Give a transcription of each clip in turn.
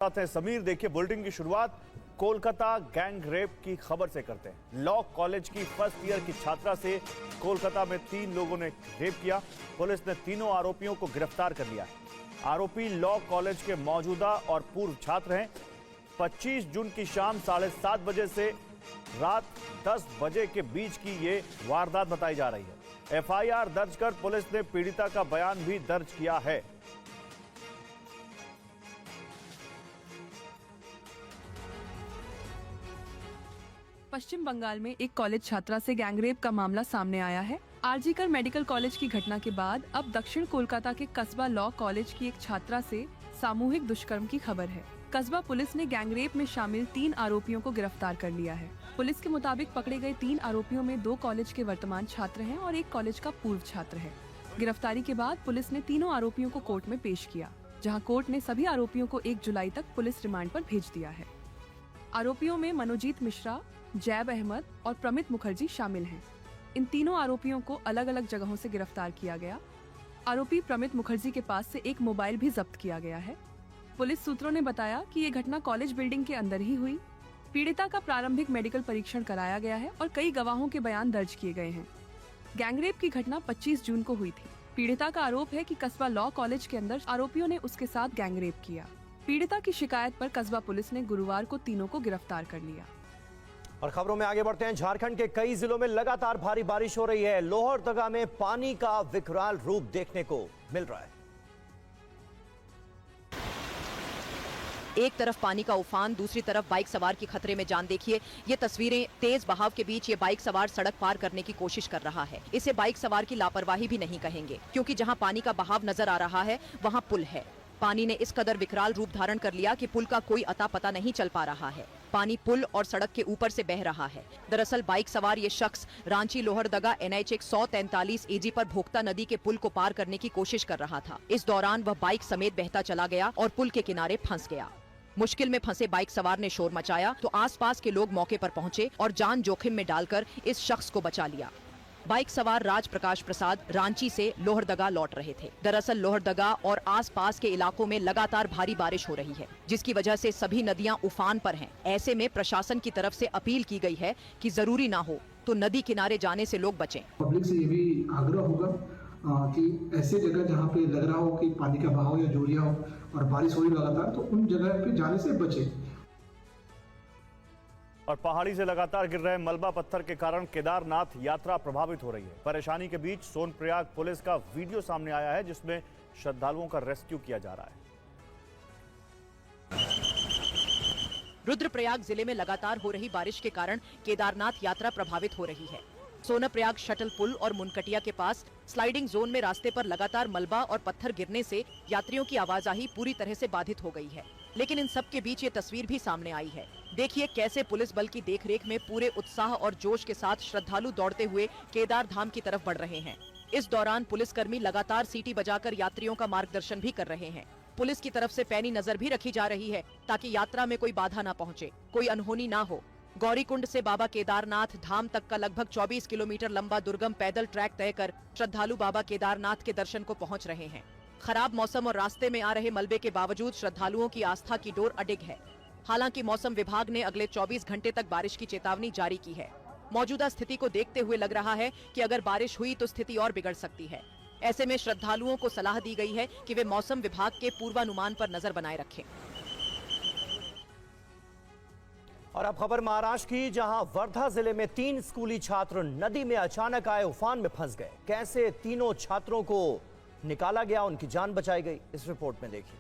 साथ हैं समीर। देखिए, बुलेटिन की शुरुआत कोलकाता गैंग रेप की खबर से करते हैं। लॉ कॉलेज की फर्स्ट ईयर की छात्रा से कोलकाता में 3 लोगों ने रेप किया। पुलिस ने तीनों आरोपियों को गिरफ्तार कर लिया। आरोपी लॉ कॉलेज के मौजूदा और पूर्व छात्र हैं। 25 जून की शाम 7:30 बजे से रात 10 बजे के बीच की ये वारदात बताई जा रही है। एफआईआर दर्ज कर पुलिस ने पीड़िता का बयान भी दर्ज किया है। पश्चिम बंगाल में एक कॉलेज छात्रा से गैंगरेप का मामला सामने आया है। आरजीकर मेडिकल कॉलेज की घटना के बाद अब दक्षिण कोलकाता के कस्बा लॉ कॉलेज की एक छात्रा से सामूहिक दुष्कर्म की खबर है। कस्बा पुलिस ने गैंगरेप में शामिल 3 आरोपियों को गिरफ्तार कर लिया है। पुलिस के मुताबिक पकड़े गए 3 आरोपियों में 2 कॉलेज के वर्तमान छात्र हैं और 1 कॉलेज का पूर्व छात्र है। गिरफ्तारी के बाद पुलिस ने तीनों आरोपियों को कोर्ट में पेश किया, जहाँ कोर्ट ने सभी आरोपियों को 1 जुलाई तक पुलिस रिमांड पर भेज दिया है। आरोपियों में मनोजीत मिश्रा, जैब अहमद और प्रमित मुखर्जी शामिल हैं। इन तीनों आरोपियों को अलग अलग जगहों से गिरफ्तार किया गया। आरोपी प्रमित मुखर्जी के पास से एक मोबाइल भी जब्त किया गया है। पुलिस सूत्रों ने बताया कि ये घटना कॉलेज बिल्डिंग के अंदर ही हुई। पीड़िता का प्रारंभिक मेडिकल परीक्षण कराया गया है और कई गवाहों के बयान दर्ज किए गए हैं। गैंगरेप की घटना 25 जून को हुई थी। पीड़िता का आरोप है कि कस्बा लॉ कॉलेज के अंदर आरोपियों ने उसके साथ गैंगरेप किया। पीड़िता की शिकायत पर कस्बा पुलिस ने गुरुवार को तीनों को गिरफ्तार कर लिया। और खबरों में आगे बढ़ते हैं। झारखंड के कई जिलों में लगातार भारी बारिश हो रही है। लोहरदगा में पानी का विकराल रूप देखने को मिल रहा है। एक तरफ पानी का उफान, दूसरी तरफ बाइक सवार की खतरे में जान। देखिए, ये तस्वीरें तेज बहाव के बीच ये बाइक सवार सड़क पार करने की कोशिश कर रहा है। इसे बाइक सवार की लापरवाही भी नहीं कहेंगे, क्योंकि जहां पानी का बहाव नजर आ रहा है वहां पुल है। पानी ने इस कदर विकराल रूप धारण कर लिया कि पुल का कोई अता पता नहीं चल पा रहा है। पानी पुल और सड़क के ऊपर से बह रहा है। दरअसल बाइक सवार ये शख्स रांची लोहरदगा NH 143 AG पर भोक्ता नदी के पुल को पार करने की कोशिश कर रहा था। इस दौरान वह बाइक समेत बहता चला गया और पुल के किनारे फंस गया। मुश्किल में फंसे बाइक सवार ने शोर मचाया तो आसपास के लोग मौके पर पहुंचे और जान जोखिम में डालकर इस शख्स को बचा लिया। बाइक सवार राज प्रकाश प्रसाद रांची से लोहरदगा लौट रहे थे। दरअसल लोहरदगा और आसपास के इलाकों में लगातार भारी बारिश हो रही है, जिसकी वजह से सभी नदियां उफान पर हैं। ऐसे में प्रशासन की तरफ से अपील की गई है कि जरूरी ना हो तो नदी किनारे जाने से लोग बचें। पब्लिक से ये भी आग्रह होगा कि ऐसे जगह जहाँ पे लग रहा हो कि पानी का बहाव या जोरिया हो और बारिश हो रही लगातार, तो उन जगह पे जाने से बचें। और पहाड़ी से लगातार गिर रहे मलबा पत्थर के कारण केदारनाथ यात्रा प्रभावित हो रही है। परेशानी के बीच सोनप्रयाग पुलिस का वीडियो सामने आया है, जिसमें श्रद्धालुओं का रेस्क्यू किया जा रहा है। रुद्रप्रयाग जिले में लगातार हो रही बारिश के कारण केदारनाथ यात्रा प्रभावित हो रही है। सोनप्रयाग शटल पुल और मुनकटिया के पास स्लाइडिंग जोन में रास्ते पर लगातार मलबा और पत्थर गिरने से यात्रियों की आवाजाही पूरी तरह से बाधित हो गई है। लेकिन इन सब के बीच ये तस्वीर भी सामने आई है। देखिए कैसे पुलिस बल की देखरेख में पूरे उत्साह और जोश के साथ श्रद्धालु दौड़ते हुए केदार धाम की तरफ बढ़ रहे हैं। इस दौरान पुलिसकर्मी लगातार सीटी बजाकर यात्रियों का मार्गदर्शन भी कर रहे हैं। पुलिस की तरफ से पैनी नजर भी रखी जा रही है ताकि यात्रा में कोई बाधा न पहुँचे, कोई अनहोनी न हो। गौरीकुंड से बाबा केदारनाथ धाम तक का लगभग 24 किलोमीटर लंबा दुर्गम पैदल ट्रैक तय कर श्रद्धालु बाबा केदारनाथ के दर्शन को पहुंच रहे हैं। खराब मौसम और रास्ते में आ रहे मलबे के बावजूद श्रद्धालुओं की आस्था की डोर अडिग है। हालांकि मौसम विभाग ने अगले 24 घंटे तक बारिश की चेतावनी जारी की है। मौजूदा स्थिति को देखते हुए लग रहा है कि अगर बारिश हुई तो स्थिति और बिगड़ सकती है। ऐसे में श्रद्धालुओं को सलाह दी गई है कि वे मौसम विभाग के पूर्वानुमान पर नजर बनाए रखें। और अब खबर महाराष्ट्र की, जहां वर्धा जिले में 3 स्कूली छात्र नदी में अचानक आए उफान में फंस गए। कैसे तीनों छात्रों को निकाला गया, उनकी जान बचाई गई, इस रिपोर्ट में देखिए।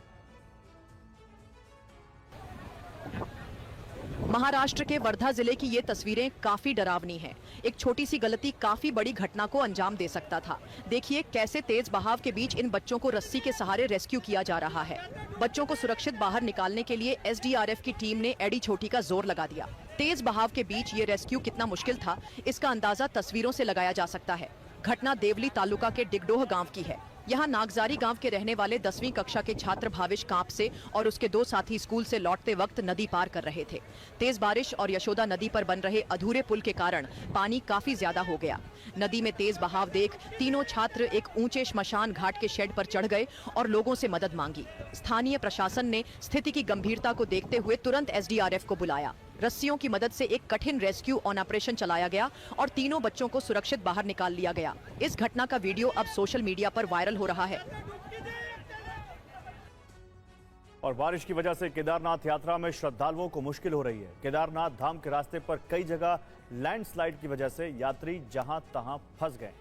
महाराष्ट्र के वर्धा जिले की ये तस्वीरें काफी डरावनी हैं। एक छोटी सी गलती काफी बड़ी घटना को अंजाम दे सकता था। देखिए कैसे तेज बहाव के बीच इन बच्चों को रस्सी के सहारे रेस्क्यू किया जा रहा है। बच्चों को सुरक्षित बाहर निकालने के लिए SDRF की टीम ने एड़ी छोटी का जोर लगा दिया। तेज बहाव के बीच ये रेस्क्यू कितना मुश्किल था, इसका अंदाजा तस्वीरों से लगाया जा सकता है। घटना देवली तालुका के डिगडोह गाँव की है। यहाँ नागजारी गांव के रहने वाले 10वीं कक्षा के छात्र भाविश कांप से और उसके 2 साथी स्कूल से लौटते वक्त नदी पार कर रहे थे। तेज बारिश और यशोदा नदी पर बन रहे अधूरे पुल के कारण पानी काफी ज्यादा हो गया। नदी में तेज बहाव देख तीनों छात्र एक ऊंचे श्मशान घाट के शेड पर चढ़ गए और लोगों से मदद मांगी। स्थानीय प्रशासन ने स्थिति की गंभीरता को देखते हुए तुरंत एसडीआरएफ को बुलाया। रस्सियों की मदद से एक कठिन रेस्क्यू ऑपरेशन चलाया गया और तीनों बच्चों को सुरक्षित बाहर निकाल लिया गया। इस घटना का वीडियो अब सोशल मीडिया पर वायरल हो रहा है। और बारिश की वजह से केदारनाथ यात्रा में श्रद्धालुओं को मुश्किल हो रही है। केदारनाथ धाम के रास्ते पर कई जगह लैंडस्लाइड की वजह से यात्री जहां तहां फंस गए।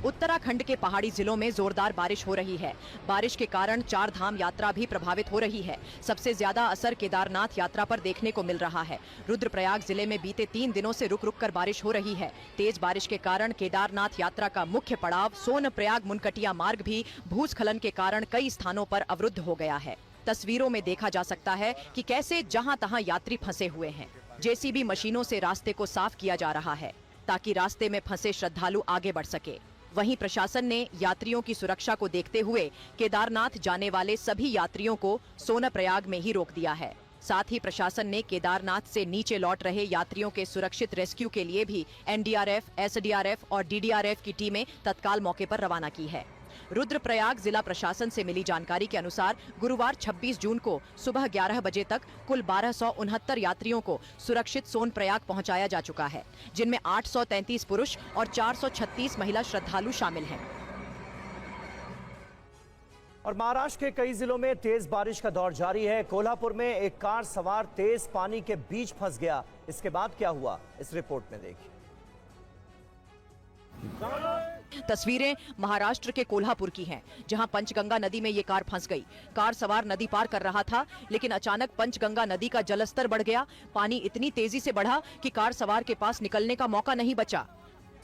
उत्तराखंड के पहाड़ी जिलों में जोरदार बारिश हो रही है। बारिश के कारण 4 धाम यात्रा भी प्रभावित हो रही है। सबसे ज्यादा असर केदारनाथ यात्रा पर देखने को मिल रहा है। रुद्रप्रयाग जिले में बीते 3 दिनों से रुक रुक कर बारिश हो रही है। तेज बारिश के कारण केदारनाथ यात्रा का मुख्य पड़ाव सोनप्रयाग मुनकटिया मार्ग भी भूस्खलन के कारण कई स्थानों पर अवरुद्ध हो गया है। तस्वीरों में देखा जा सकता है कि कैसे जहां तहां यात्री फंसे हुए हैं। जेसीबी मशीनों से रास्ते को साफ किया जा रहा है ताकि रास्ते में फंसे श्रद्धालु आगे बढ़ सके। वहीं प्रशासन ने यात्रियों की सुरक्षा को देखते हुए केदारनाथ जाने वाले सभी यात्रियों को सोनप्रयाग में ही रोक दिया है। साथ ही प्रशासन ने केदारनाथ से नीचे लौट रहे यात्रियों के सुरक्षित रेस्क्यू के लिए भी एनडीआरएफ, एसडीआरएफ और डीडीआरएफ की टीमें तत्काल मौके पर रवाना की है। रुद्रप्रयाग जिला प्रशासन से मिली जानकारी के अनुसार गुरुवार 26 जून को सुबह 11 बजे तक कुल 1269 यात्रियों को सुरक्षित सोनप्रयाग पहुंचाया जा चुका है, जिनमें 833 पुरुष और 436 महिला श्रद्धालु शामिल हैं। और महाराष्ट्र के कई जिलों में तेज बारिश का दौर जारी है। कोल्हापुर में एक कार सवार तेज पानी के बीच फंस गया। इसके बाद क्या हुआ, इस रिपोर्ट में देखिए। तस्वीरें महाराष्ट्र के कोल्हापुर की हैं, जहां पंचगंगा नदी में ये कार फंस गई। कार सवार नदी पार कर रहा था, लेकिन अचानक पंचगंगा नदी का जलस्तर बढ़ गया। पानी इतनी तेजी से बढ़ा कि कार सवार के पास निकलने का मौका नहीं बचा।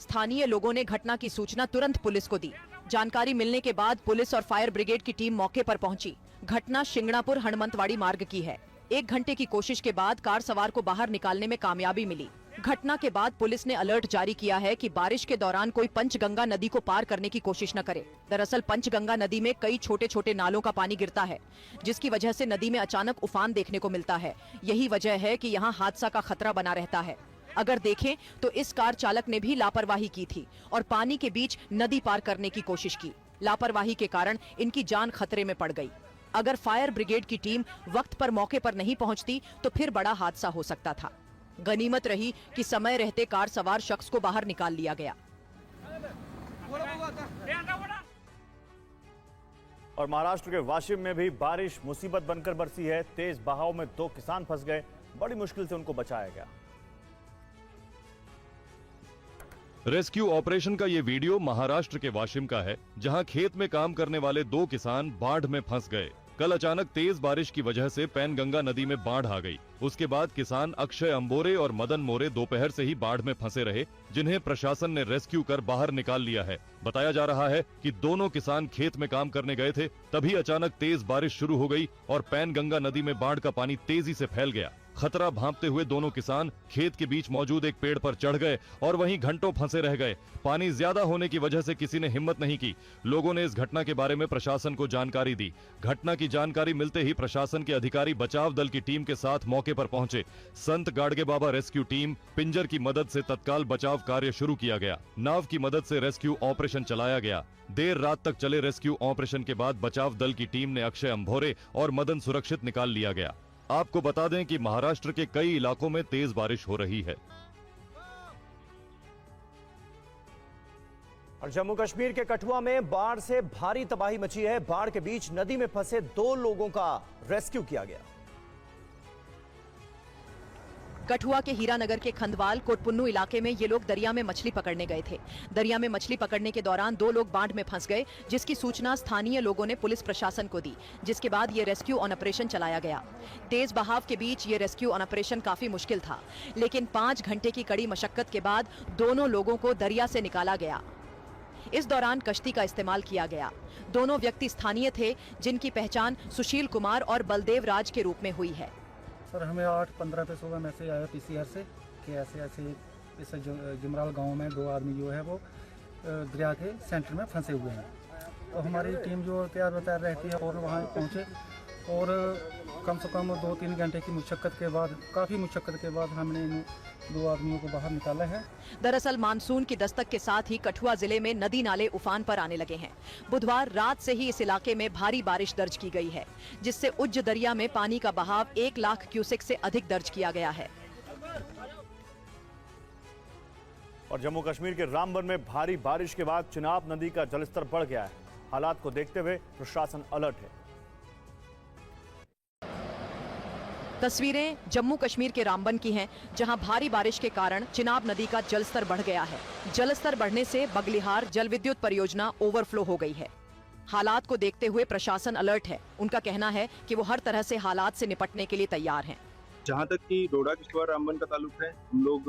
स्थानीय लोगों ने घटना की सूचना तुरंत पुलिस को दी। जानकारी मिलने के बाद पुलिस और फायर ब्रिगेड की टीम मौके पर पहुंची। घटना शिंगणापुर हनुमंतवाड़ी मार्ग की है। 1 घंटे की कोशिश के बाद कार सवार को बाहर निकालने में कामयाबी मिली। घटना के बाद पुलिस ने अलर्ट जारी किया है कि बारिश के दौरान कोई पंचगंगा नदी को पार करने की कोशिश न करे। दरअसल पंचगंगा नदी में कई छोटे छोटे नालों का पानी गिरता है, जिसकी वजह से नदी में अचानक उफान देखने को मिलता है। यही वजह है कि यहाँ हादसा का खतरा बना रहता है। अगर देखें तो इस कार चालक ने भी लापरवाही की थी और पानी के बीच नदी पार करने की कोशिश की। लापरवाही के कारण इनकी जान खतरे में पड़ गई। अगर फायर ब्रिगेड की टीम वक्त पर मौके पर नहीं पहुंचती तो फिर बड़ा हादसा हो सकता था। गनीमत रही कि समय रहते कार सवार शख्स को बाहर निकाल लिया गया। और महाराष्ट्र के वाशिम में भी बारिश मुसीबत बनकर बरसी है। तेज बहाव में 2 किसान फंस गए, बड़ी मुश्किल से उनको बचाया गया। रेस्क्यू ऑपरेशन का ये वीडियो महाराष्ट्र के वाशिम का है, जहां खेत में काम करने वाले 2 किसान बाढ़ में फंस गए। कल अचानक तेज बारिश की वजह से पैनगंगा नदी में बाढ़ आ गई। उसके बाद किसान अक्षय अंबोरे और मदन मोरे दोपहर से ही बाढ़ में फंसे रहे, जिन्हें प्रशासन ने रेस्क्यू कर बाहर निकाल लिया है। बताया जा रहा है कि दोनों किसान खेत में काम करने गए थे, तभी अचानक तेज बारिश शुरू हो गई और पैनगंगा नदी में बाढ़ का पानी तेजी से फैल गया। खतरा भांपते हुए दोनों किसान खेत के बीच मौजूद एक पेड़ पर चढ़ गए और वहीं घंटों फंसे रह गए। पानी ज्यादा होने की वजह से किसी ने हिम्मत नहीं की। लोगों ने इस घटना के बारे में प्रशासन को जानकारी दी। घटना की जानकारी मिलते ही प्रशासन के अधिकारी बचाव दल की टीम के साथ मौके पर पहुंचे। संत गाड़गे बाबा रेस्क्यू टीम पिंजर की मदद से तत्काल बचाव कार्य शुरू किया गया। नाव की मदद से रेस्क्यू ऑपरेशन चलाया गया। देर रात तक चले रेस्क्यू ऑपरेशन के बाद बचाव दल की टीम ने अक्षय अंभोरे और मदन सुरक्षित निकाल लिया गया। आपको बता दें कि महाराष्ट्र के कई इलाकों में तेज बारिश हो रही है। और जम्मू कश्मीर के कठुआ में बाढ़ से भारी तबाही मची है। बाढ़ के बीच नदी में फंसे 2 लोगों का रेस्क्यू किया गया। कठुआ के हीरानगर के खंदवाल कोटपुन्नू इलाके में ये लोग दरिया में मछली पकड़ने गए थे। दरिया में मछली पकड़ने के दौरान 2 लोग बाढ़ में फंस गए, जिसकी सूचना स्थानीय लोगों ने पुलिस प्रशासन को दी, जिसके बाद ये रेस्क्यू ऑपरेशन चलाया गया। तेज बहाव के बीच ये रेस्क्यू ऑपरेशन काफी मुश्किल था, लेकिन 5 घंटे की कड़ी मशक्कत के बाद दोनों लोगों को दरिया से निकाला गया। इस दौरान कश्ती का इस्तेमाल किया गया। दोनों व्यक्ति स्थानीय थे, जिनकी पहचान सुशील कुमार और बलदेव राज के रूप में हुई है। सर हमें 8:15 पे सुबह मैसेज आया पीसीआर से कि ऐसे ऐसे इस जुमराल गांव में 2 आदमी जो है वो दरिया के सेंटर में फंसे हुए हैं। तो हमारी टीम जो तैयार बतार रहती है और वहाँ पहुँचे और कम से कम 2-3 घंटे की मुशक्क़त के बाद, काफ़ी मुशक्क़त के बाद हमने इन 2 आदमियों को बाहर निकाला है। दरअसल मानसून की दस्तक के साथ ही कठुआ जिले में नदी नाले उफान पर आने लगे हैं। बुधवार रात से ही इस इलाके में भारी बारिश दर्ज की गई है, जिससे उज्ज दरिया में पानी का बहाव 1 लाख क्यूसेक से अधिक दर्ज किया गया है। और जम्मू कश्मीर के रामबन में भारी बारिश के बाद चिनाब नदी का जलस्तर बढ़ गया है। हालात को देखते हुए प्रशासन अलर्ट है। तस्वीरें जम्मू कश्मीर के रामबन की हैं, जहां भारी बारिश के कारण चिनाब नदी का जलस्तर बढ़ गया है। जलस्तर बढ़ने से बगलिहार जल विद्युत परियोजना ओवरफ्लो हो गई है। हालात को देखते हुए प्रशासन अलर्ट है। उनका कहना है कि वो हर तरह से हालात से निपटने के लिए तैयार हैं। जहाँ तक कि डोडा किश्तवाड़ रामबन का ताल्लुक है, हम लोग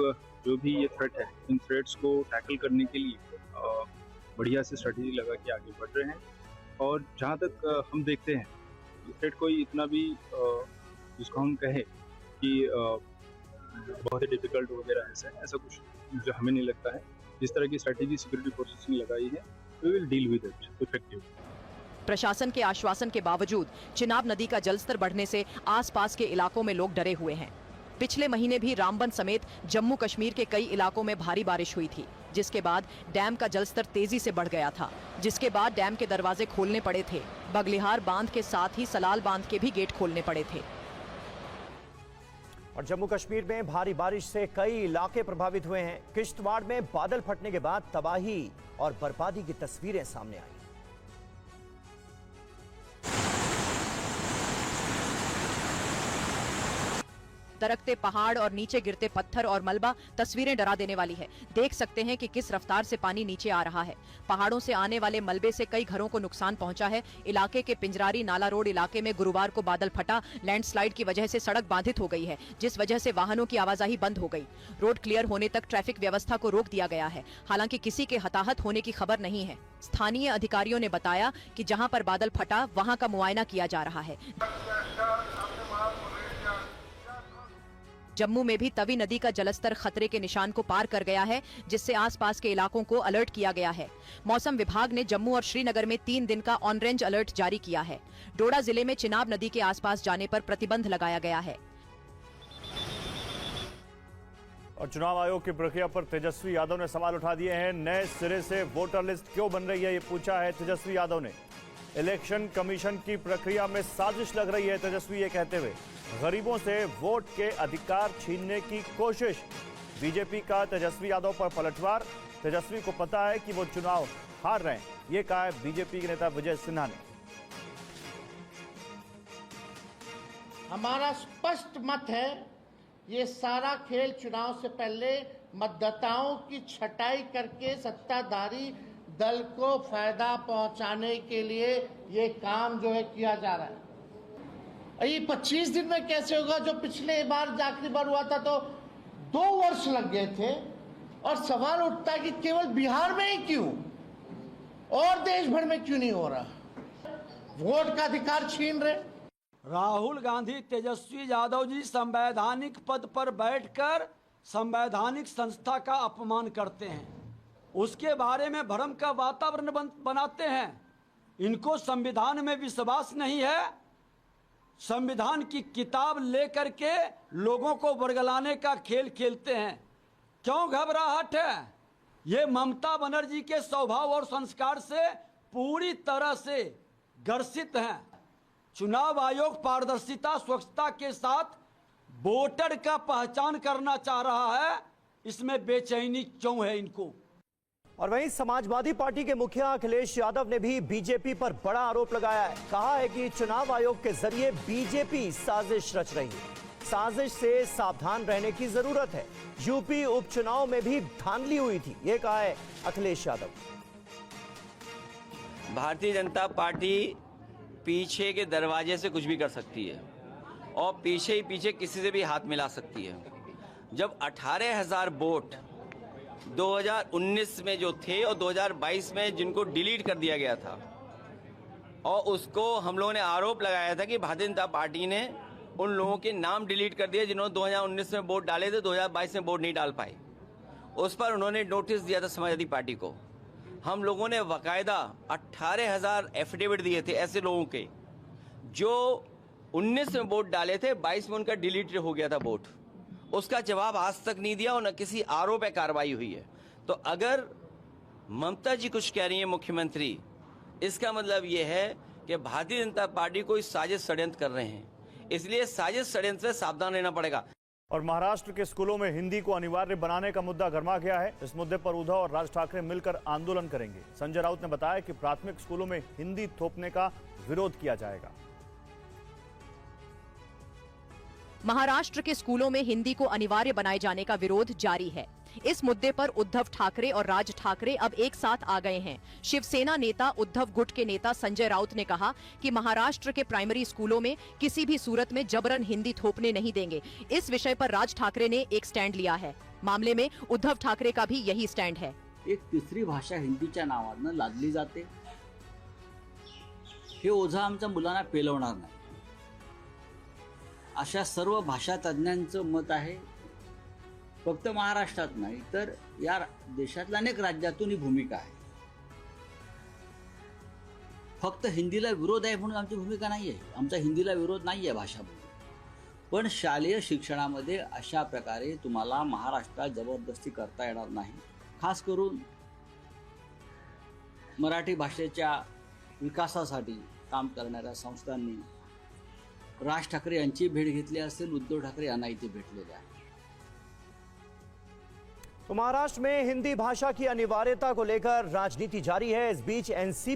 जो भी ये थ्रेट है, इन थ्रेट्स को टैकल करने के लिए बढ़िया से स्ट्रेटेजी लगा के आगे बढ़ रहे हैं। और जहाँ तक हम देखते हैं, ये थ्रेट कोई इतना भी जिसको हम कहें कि बहुत ही डिफिकल्ट वगैरह ऐसा कुछ जो हमें नहीं लगता है। जिस तरह की स्ट्रेटेजी सिक्योरिटी फोर्सेस ने लगाई है, we will deal with it effectively. प्रशासन के आश्वासन के बावजूद चिनाब नदी का जलस्तर बढ़ने से आसपास के इलाकों में लोग डरे हुए हैं। पिछले महीने भी रामबन समेत जम्मू कश्मीर के कई इलाकों में भारी बारिश हुई थी, जिसके बाद डैम का जलस्तर तेजी से बढ़ गया था, जिसके बाद डैम के दरवाजे खोलने पड़े थे। बगलिहार बांध के साथ ही सलाल बांध के भी गेट खोलने पड़े थे। और जम्मू कश्मीर में भारी बारिश से कई इलाके प्रभावित हुए हैं। किश्तवाड़ में बादल फटने के बाद तबाही और बर्बादी की तस्वीरें सामने आई। दरकते पहाड़ और नीचे गिरते पत्थर और मलबा तस्वीरें डरा देने वाली है। देख सकते हैं कि किस रफ्तार से पानी नीचे आ रहा है। पहाड़ों से आने वाले मलबे से कई घरों को नुकसान पहुंचा है। इलाके के पिंजरारी नाला रोड इलाके में गुरुवार को बादल फटा। लैंडस्लाइड की वजह से सड़क बाधित हो गई है, जिस वजह से वाहनों की आवाजाही बंद हो गई। रोड क्लियर होने तक ट्रैफिक व्यवस्था को रोक दिया गया है। हालांकि किसी के हताहत होने की खबर नहीं है। स्थानीय अधिकारियों ने बताया कि जहां पर बादल फटा वहां का मुआयना किया जा रहा है। जम्मू में भी तवी नदी का जलस्तर खतरे के निशान को पार कर गया है, जिससे आसपास के इलाकों को अलर्ट किया गया है। मौसम विभाग ने जम्मू और श्रीनगर में 3 दिन का ऑरेंज अलर्ट जारी किया है। डोडा जिले में चिनाब नदी के आसपास जाने पर प्रतिबंध लगाया गया है। और चुनाव आयोग की प्रक्रिया पर तेजस्वी यादव ने सवाल उठा दिए हैं। नए सिरे से वोटर लिस्ट क्यों बन रही है, ये पूछा है तेजस्वी यादव ने। इलेक्शन कमीशन की प्रक्रिया में साजिश लग रही है, तेजस्वी ये कहते हुए। गरीबों से वोट के अधिकार छीनने की कोशिश। बीजेपी का तेजस्वी यादव पर पलटवार। तेजस्वी को पता है कि वो चुनाव हार रहे हैं, ये कहा है बीजेपी के नेता विजय सिन्हा ने। हमारा स्पष्ट मत है, ये सारा खेल चुनाव से पहले मतदाताओं की छटाई करके सत्ताधारी दल को फायदा पहुंचाने के लिए ये काम जो है किया जा रहा है। ये 25 दिन में कैसे होगा? जो पिछले बार आखिरी बार हुआ था तो 2 वर्ष लग गए थे। और सवाल उठता है कि केवल बिहार में ही क्यों और देश भर में क्यों नहीं हो रहा? वोट का अधिकार छीन रहे। राहुल गांधी तेजस्वी यादव जी संवैधानिक पद पर बैठकर संवैधानिक संस्था का अपमान करते हैं, उसके बारे में भ्रम का वातावरण बनाते हैं। इनको संविधान में विश्वास नहीं है। संविधान की किताब लेकर के लोगों को बरगलाने का खेल खेलते हैं। क्यों घबराहट है? ये ममता बनर्जी के स्वभाव और संस्कार से पूरी तरह से ग्रसित हैं। चुनाव आयोग पारदर्शिता स्वच्छता के साथ वोटर का पहचान करना चाह रहा है, इसमें बेचैनी क्यों है इनको? और वहीं समाजवादी पार्टी के मुखिया अखिलेश यादव ने भी बीजेपी पर बड़ा आरोप लगाया है। कहा है कि चुनाव आयोग के जरिए बीजेपी साजिश रच रही है। साजिश से सावधान रहने की जरूरत है। यूपी उपचुनाव में भी धांधली हुई थी, ये कहा है अखिलेश यादव। भारतीय जनता पार्टी पीछे के दरवाजे से कुछ भी कर सकती है और पीछे ही पीछे किसी से भी हाथ मिला सकती है। जब 18,000 वोट 2019 में जो थे और 2022 में जिनको डिलीट कर दिया गया था, और उसको हम लोगों ने आरोप लगाया था कि भारतीय जनता पार्टी ने उन लोगों के नाम डिलीट कर दिए जिन्होंने 2019 में वोट डाले थे, 2022 में वोट नहीं डाल पाए। उस पर उन्होंने नोटिस दिया था समाजवादी पार्टी को। हम लोगों ने बाकायदा 18,000 एफिडेविट दिए थे ऐसे लोगों के जो 19 में वोट डाले थे, 22 में उनका डिलीट हो गया था वोट। उसका जवाब आज तक नहीं दिया और न किसी आरोप पे कार्रवाई हुई है। तो अगर ममता जी कुछ कह रही है मुख्यमंत्री, इसका मतलब ये है कि भारतीय जनता पार्टी कोई साजिश षड्यंत्र कर रहे हैं। इसलिए साजिश षड्यंत्र से सावधान रहना पड़ेगा। और महाराष्ट्र के स्कूलों में हिंदी को अनिवार्य बनाने का मुद्दा गर्मा गया है। इस मुद्दे पर उद्धव और राज ठाकरे मिलकर आंदोलन करेंगे। संजय राउत ने बताया कि प्राथमिक स्कूलों में हिंदी थोपने का विरोध किया जाएगा। महाराष्ट्र के स्कूलों में हिंदी को अनिवार्य बनाए जाने का विरोध जारी है। इस मुद्दे पर उद्धव ठाकरे और राज ठाकरे अब एक साथ आ गए हैं। शिवसेना नेता उद्धव गुट के नेता संजय राउत ने कहा कि महाराष्ट्र के प्राइमरी स्कूलों में किसी भी सूरत में जबरन हिंदी थोपने नहीं देंगे। इस विषय पर राज ठाकरे ने एक स्टैंड लिया है। मामले में उद्धव ठाकरे का भी यही स्टैंड है। एक तिसरी भाषा हिंदीच्या नावानं लादली जाते, हे ओझं आमच्या मुलांना पेलवणार नाही, अशा सर्व भाषा तज्ञांचं मत आहे। फक्त महाराष्ट्रात नाही तर या देशातल्या अनेक राज्यातून ही भूमिका आहे। फक्त हिंदीला विरोध आहे म्हणून आमची भूमिका नाही आहे। आमचा हिंदीला विरोध नाही आहे भाषा म्हणून, पण शालेय शिक्षणामध्ये अशा प्रकारे तुम्हाला महाराष्ट्रात जबरदस्ती करता येणार नाही। खास करून मराठी भाषेच्या विकासासाठी काम करणाऱ्या संस्थांनी राज ठाकरे यांची भेट घेतली असेल, उद्धव ठाकरे यांना इथे भेटलेले आहे। तो महाराष्ट्र में हिंदी भाषा की अनिवार्यता को लेकर राजनीति जारी है। इस बीच एनसीपी